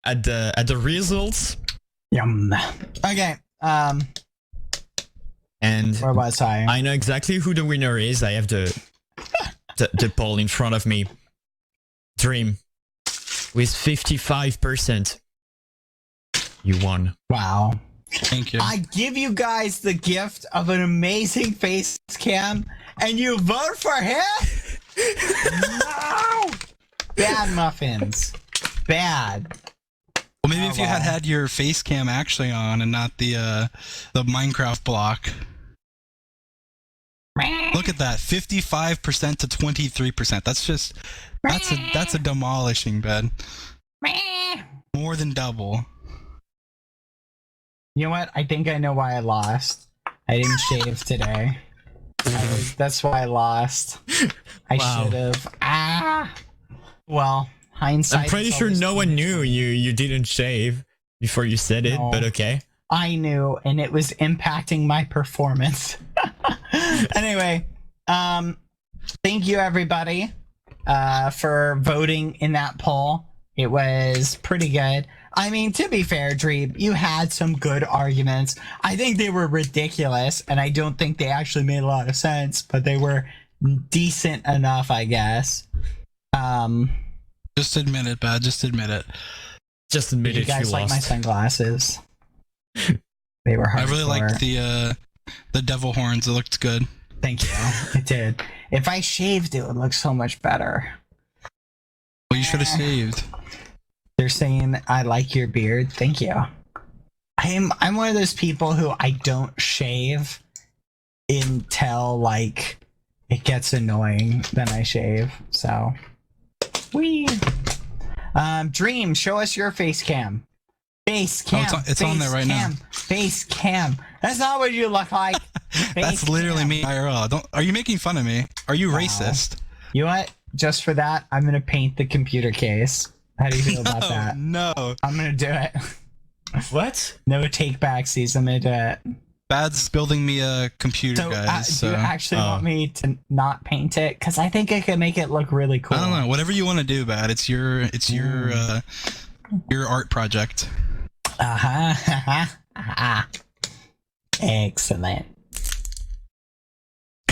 at the results. Yum. Okay. And Where was I? I know exactly who the winner is. I have the poll in front of me. Dream with 55%. You won. Wow. Thank you. I give you guys the gift of an amazing face cam, and you vote for him? No! Bad muffins. Bad. Well, maybe if you had your face cam actually on and not the Minecraft block. Look at that, 55% to 23%. That's a demolishing bed. More than double. You know what? I think I know why I lost. I didn't shave today. That's why I lost. I Wow. should have. Well, hindsight. I'm pretty is sure always no one knew you didn't shave before you said it, No. but okay. I knew, and it was impacting my performance. Anyway, thank you everybody for voting in that poll. It was pretty good. I mean, to be fair, Dream, you had some good arguments. I think they were ridiculous, and I don't think they actually made a lot of sense, but they were decent enough, I guess. Just admit it, bad. Just admit it. Just admit You it, you guys like my lost. sunglasses? They were hard. I really liked the devil horns. It looked good. Thank you. It did. If I shaved, it would look so much better. Well, you should have saved. They're saying I like your beard. Thank you. I'm one of those people who I don't shave until like it gets annoying. Then I shave. So, wee. Dream, show us your face cam. Face cam. it's on there right now. Face cam. That's not what you look like. That's Face literally cam. me. IRL. Are you making fun of me? Are you racist? You know what? Just for that, I'm gonna paint the computer case. How do you feel about that? No. I'm gonna do it. What? No take backsies. I'm gonna do it. Bad's building me a computer, So, guys. do you actually want me to not paint it? Because I think I can make it look really cool. I don't know. Whatever you want to do, Bad. It's your art project. Excellent.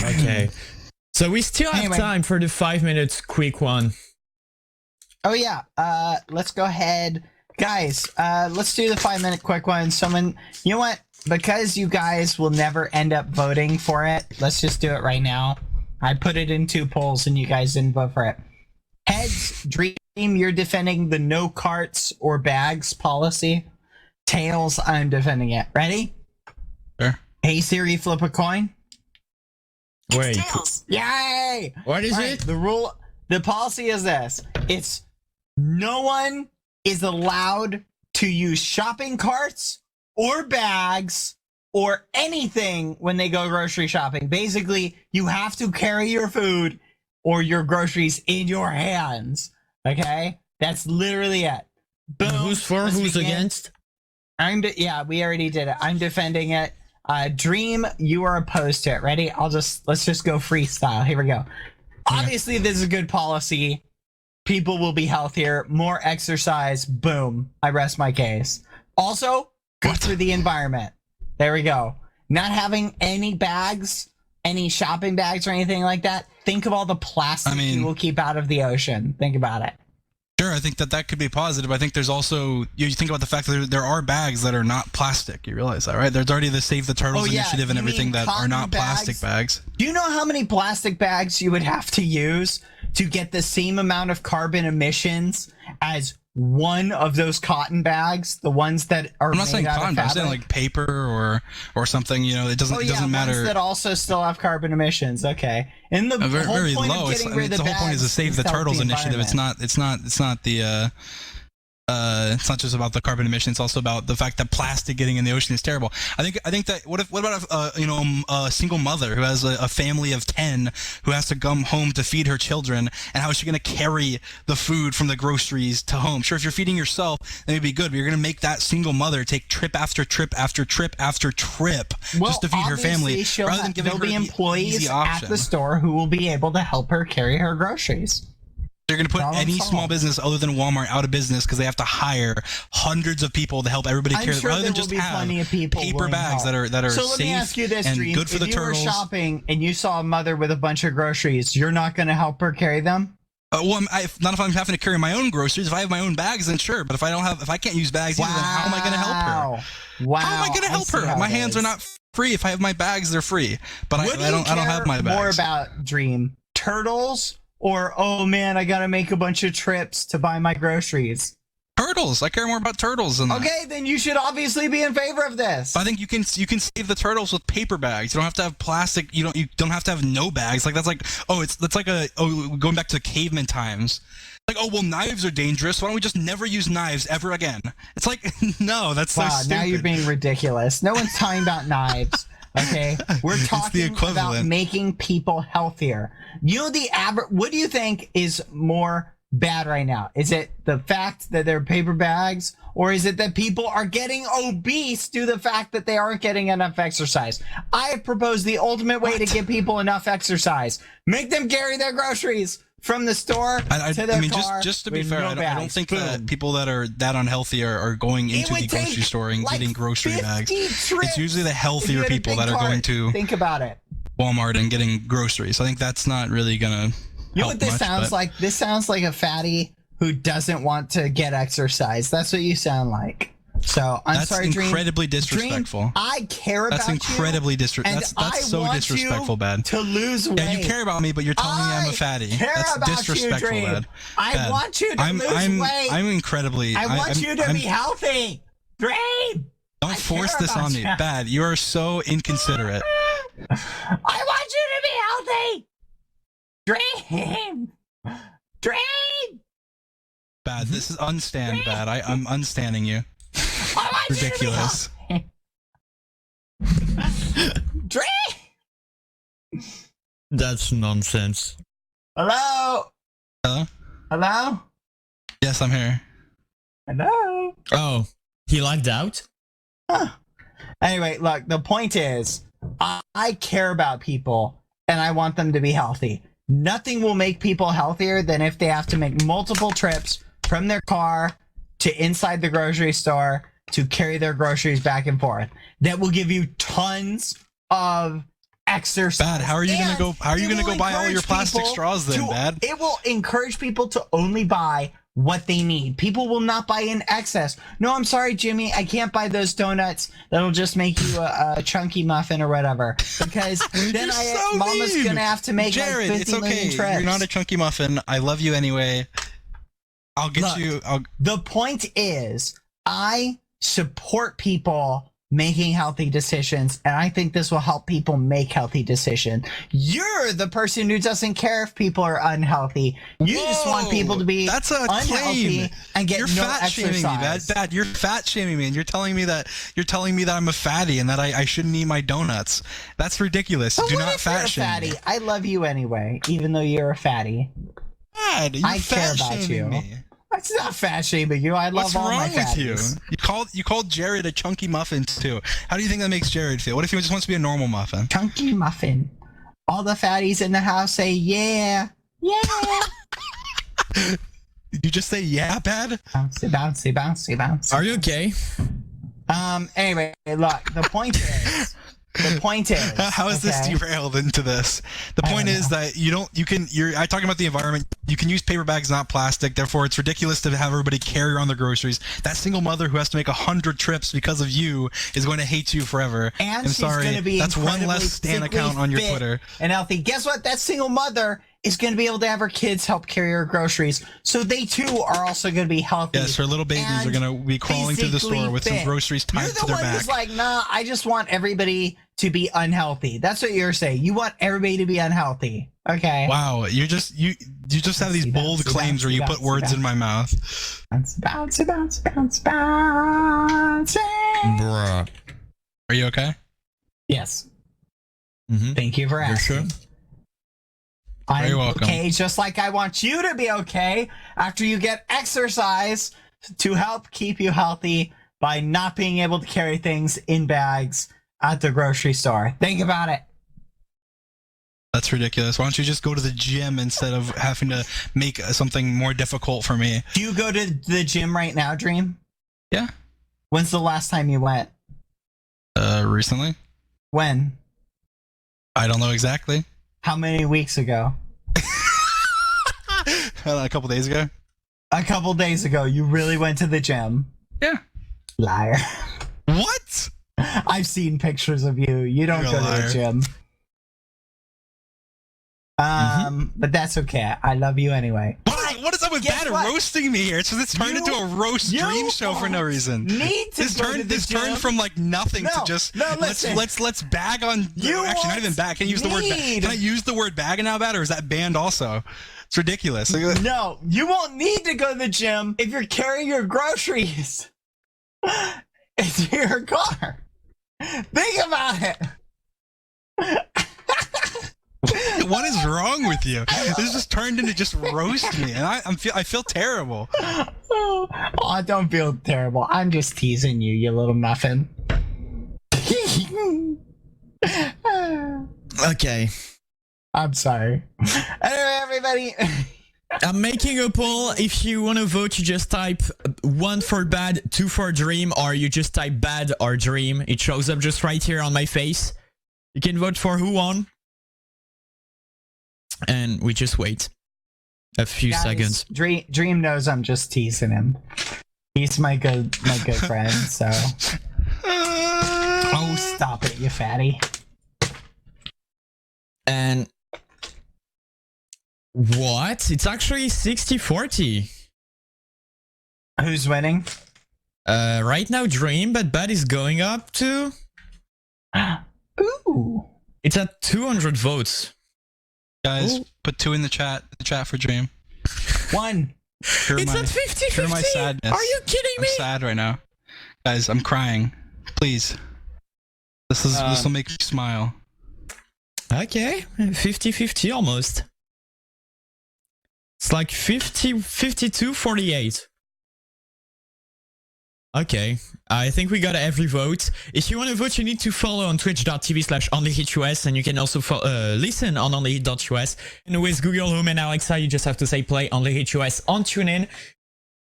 Okay. So we still have Anyway. time for the 5 minutes quick one. Oh yeah. Let's go ahead, guys. Let's do the 5-minute quick one. Someone, you know what? Because you guys will never end up voting for it, let's just do it right now. I put it in 2 polls and you guys didn't vote for it. Heads, Dream, you're defending the no carts or bags policy. Tails, I'm defending it. Ready? Sure. Hey Siri, flip a coin. Wait. Tails. Yay! What is Right, it? the policy is this. It's no one is allowed to use shopping carts or bags or anything when they go grocery shopping. Basically, you have to carry your food or your groceries in your hands. Okay? That's literally it. Boom. Who's for? Let's Who's begin. against? Yeah, we already did it. I'm defending it. Dream, you are opposed to it. Ready? Let's just go freestyle. Here we go. Obviously, this is a good policy. People will be healthier, more exercise. Boom. I rest my case. Also, good for the environment. There we go. Not having any bags, any shopping bags or anything like that. Think of all the plastic you will keep out of the ocean. Think about it. Sure, I think that could be positive. I think there's also, you think about the fact that there are bags that are not plastic. You realize that, right? There's already the Save the Turtles initiative and You everything mean that are cotton not plastic bags. Do you know how many plastic bags you would have to use to get the same amount of carbon emissions as one of those cotton bags? The ones that are I'm not made saying out cotton, of but I'm fabric? saying like paper or something. You know, it doesn't matter. Ones that also still have carbon emissions. Okay, and the very, whole very point low. of It's, getting I mean, rid of the whole point is the bags Save the to help Turtles initiative. It's environment. not the it's not just about the carbon emission. It's also about the fact that plastic getting in the ocean is terrible. I think that what about a single mother who has a family of 10 who has to come home to feed her children, and how is she going to carry the food from the groceries to home? Sure, if you're feeding yourself, that may be good, but you're going to make that single mother take trip after trip after trip after trip just to feed her family, rather than giving her there'll be the employees easy at option. the store who will be able to help her carry her groceries. They're going to put Problem any solved. small business other than Walmart out of business because they have to hire hundreds of people to help everybody I'm carry. sure rather there than will just be have plenty of people paper willing to bags help. that are So let safe me ask you this, and Dream. good for if the you turtles. were shopping and you saw a mother with a bunch of groceries, you're not going to help her carry them? Well, not if I'm having to carry my own groceries. If I have my own bags, then sure. But if I can't use bags either, then how am I going to help her? Wow. How am I going to help see her? how My it hands is. are not free. If I have my bags, they're free. But What do I you don't have my care bags. more about, Dream? Turtles or, oh man, I got to make a bunch of trips to buy my groceries? Turtles. I care more about turtles than that. Okay, then you should obviously be in favor of this. I think you can save the turtles with paper bags. You don't have to have plastic. You don't have to have no bags. Like that's like going back to caveman times. Like, oh well, knives are dangerous. Why don't we just never use knives ever again? It's like no, that's so Wow, stupid. now you're being ridiculous. No one's talking about knives. Okay, we're It's the talking about equivalent. making people healthier. You know the average. What do you think is more bad right now? Is it the fact that they're paper bags, or is it that people are getting obese due to the fact that they aren't getting enough exercise? I have proposed the ultimate way to get people enough exercise: make them carry their groceries from the store to their car. Just to be with fair, no I don't bags. think Boom. that people that are that unhealthy are going into would the grocery take, store and like, getting grocery 50 bags. trips It's usually the if you healthier had a people big that are going cart. to Think about it. Walmart and getting groceries. I think that's not really gonna. You know help what this much, sounds but- like? This sounds like a fatty who doesn't want to get exercise. That's what you sound like. So I'm That's sorry, Dream. incredibly disrespectful. Dream, I care about That's incredibly you, disrespectful. and That's I so want disrespectful, you bad. to lose weight. Yeah, you care about me, but you're telling me I'm a I fatty. care That's about disrespectful, you, Dream. bad. I Bad. want you to lose weight. I'm incredibly. I want I'm- you to I'm- be healthy. Dream. Don't I force care this about on me, you. bad. You are so inconsiderate. I want you to be healthy. Dream. Dream. Bad. This is unstand, bad. I'm unstanding you. I want Ridiculous. you to be healthy. Dream. That's nonsense. Hello. Hello? Hello. Yes, I'm here. Hello. Oh, he lagged out? Huh. Anyway, look, the point is, I care about people and I want them to be healthy. Nothing will make people healthier than if they have to make multiple trips from their car to inside the grocery store to carry their groceries back and forth. That will give you tons of exercise. Bad. How are you gonna And go? How are you it gonna will go buy all your encourage plastic people straws then, to- Bad? It will encourage people to only buy what they need. People will not buy in excess. No, I'm sorry, Jimmy. I can't buy those donuts. That'll just make you a chunky muffin or whatever. Because then You're so Mama's mean. gonna have to make Jared, like it's 50 million okay. trips. You're not a chunky muffin. I love you anyway. I'll get Look, you. The point is, I support people making healthy decisions, and I think this will help people make healthy decisions. You're the person who doesn't care if people are unhealthy. You just want people to be That's a unhealthy claim. and get You're no fat shaming me, exercise. bad. You're fat shaming me, and you're telling me that I'm a fatty and that I shouldn't eat my donuts. That's ridiculous. But Do what not if you're a fat shame fatty? me. I love you anyway, even though you're a fatty. Bad. You're I care fat about shaming you. me. That's not fat shaming you. I love What's all my wrong with you? fatties. You called Jared a chunky muffin too. How do you think that makes Jared feel? What if he just wants to be a normal muffin? Chunky muffin. All the fatties in the house say, yeah, yeah. Did you just say yeah, bad? Bouncy, bouncy, bouncy, bouncy. Are you okay? Anyway, look, the point is, How is this okay? derailed into this? The I point don't is know. that you're talking about the environment. You can use paper bags, not plastic. Therefore, it's ridiculous to have everybody carry around their groceries. That single mother who has to make 100 trips because of you is going to hate you forever. And I'm she's sorry. going to be That's one incredibly less Stan physically account on your fit Twitter. and healthy. Guess what? That single mother is going to be able to have her kids help carry her groceries, so they too are also going to be healthy. Yes, her little babies and are going to be crawling through the physically store with some fit. groceries tied You're to the their one back. who's like, nah, I just want everybody to be unhealthy. That's what you're saying. You want everybody to be unhealthy. Okay. Wow, You just have these bold claims where you put words in my mouth. Bounce. Bruh. Are you okay? Yes. Mm-hmm. Thank you for You're asking. sure? I'm welcome. okay, just like I want you to be okay after you get exercise to help keep you healthy by not being able to carry things in bags at the grocery store. Think about it. That's ridiculous. Why don't you just go to the gym instead of having to make something more difficult for me? Do you go to the gym right now, Dream? Yeah. When's the last time you went? Recently? When? I don't know exactly. How many weeks ago? A couple days ago. A couple days ago. You really went to the gym? Yeah. Liar. What? I've seen pictures of you. You don't You're a go to liar. the gym. But that's okay. I love you anyway. What is up with Guess bad what? roasting me here? It's turned into a roast dream show for no reason. Need to go to the This gym. turned from like nothing to No, just no, listen. let's bag on. You Actually, not even bag. Can I use the word? need- Can I use the word bag now, bad, or is that banned also? It's ridiculous. No, you won't need to go to the gym if you're carrying your groceries into your car. Think about it. What is wrong with you? This just turned into just roast me, and I feel terrible. Oh, don't feel terrible. I'm just teasing you, you little muffin. Okay. I'm sorry. Anyway, everybody. I'm making a poll. If you want to vote, you just type 1 for bad, 2 for dream, or you just type bad or dream. It shows up just right here on my face. You can vote for who won. And we just wait a few Guys, seconds. Dream knows I'm just teasing him. He's my good friend, so. Oh, stop it, you fatty. And what? It's actually 60-40. Who's winning? Right now, Dream, but Bad is going up to... Ooh. It's at 200 votes. Guys, Ooh. put 2 in the chat for Dream. 1. Share It's my, at 50-50. share my sadness. Are you kidding I'm me? sad right now, guys. I'm crying. Please, this will make me smile. Okay, 50-50 almost. It's like 52-48. Okay, I think we got every vote. If you want to vote, you need to follow on twitch.tv/onlyhitus, and you can also listen on onlyhit.us. And with Google Home and Alexa, you just have to say play onlyhitus on TuneIn,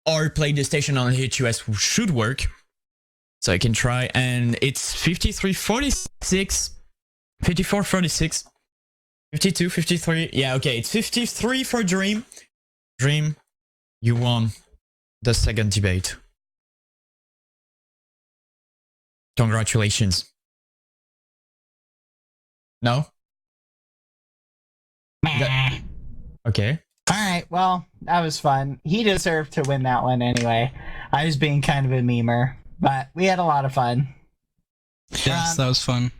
or play the station onlyhitus should work. So I can try, and it's 53-46, 54-46, 52-53. Yeah, okay, it's 53 for Dream. Dream, you won the second debate. Congratulations. No? Meh. Okay. Alright, well, that was fun. He deserved to win that one anyway. I was being kind of a memer, but we had a lot of fun. Yes, that was fun.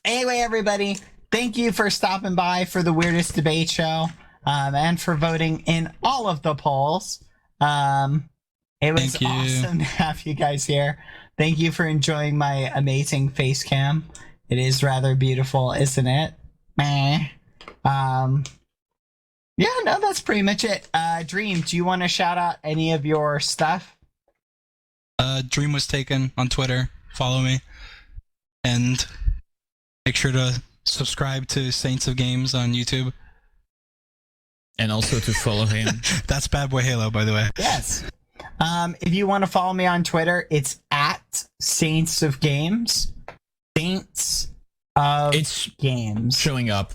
Anyway, everybody, thank you for stopping by for the Weirdest Debate Show, and for voting in all of the polls. It was Thank you. awesome to have you guys here. Thank you for enjoying my amazing face cam. It is rather beautiful, isn't it? Meh. Yeah, no, that's pretty much it. Dream, do you want to shout out any of your stuff? Dream was taken on Twitter. Follow me, and make sure to subscribe to Saints of Games on YouTube. And also to follow him. That's Bad Boy Halo, by the way. Yes. If you want to follow me on Twitter, it's at Saints of Games. Saints of Games. Showing up.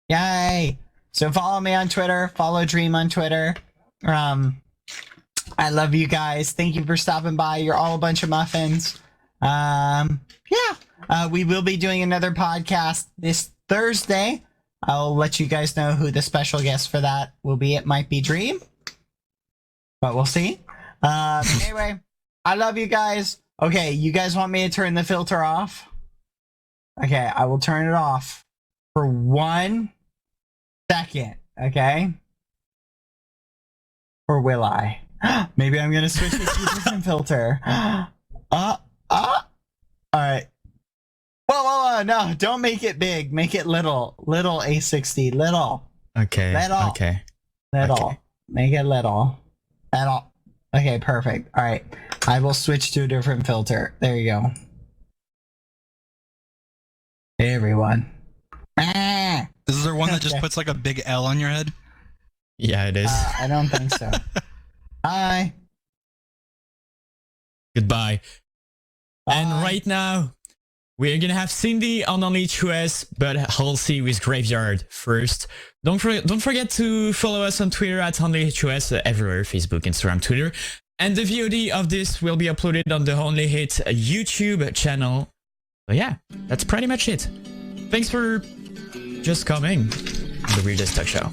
Yay! So follow me on Twitter. Follow Dream on Twitter. I love you guys. Thank you for stopping by. You're all a bunch of muffins. We will be doing another podcast this Thursday. I'll let you guys know who the special guest for that will be. It might be Dream, but we'll see. Anyway, I love you guys. Okay, you guys want me to turn the filter off? Okay, I will turn it off for 1 second. Okay. Or will I? Maybe I'm gonna switch it to a different filter. Alright. Whoa, no, don't make it big. Make it little. Little A60. Little. Okay. Little. Okay. Little. Okay. Make it little. Little. Okay, perfect. Alright. I will switch to a different filter. There you go. Hey, everyone. Is there one that just puts like a big L on your head? Yeah, it is. I don't think so. Bye. Goodbye. And Bye. right now, we're gonna have Cindy on Untitled, but Halsey with Graveyard first. Don't forget to follow us on Twitter at Untitled, everywhere, Facebook, Instagram, Twitter. And the VOD of this will be uploaded on the Only Hit YouTube channel. So yeah, that's pretty much it. Thanks for just coming on the Weirdest Talk Show.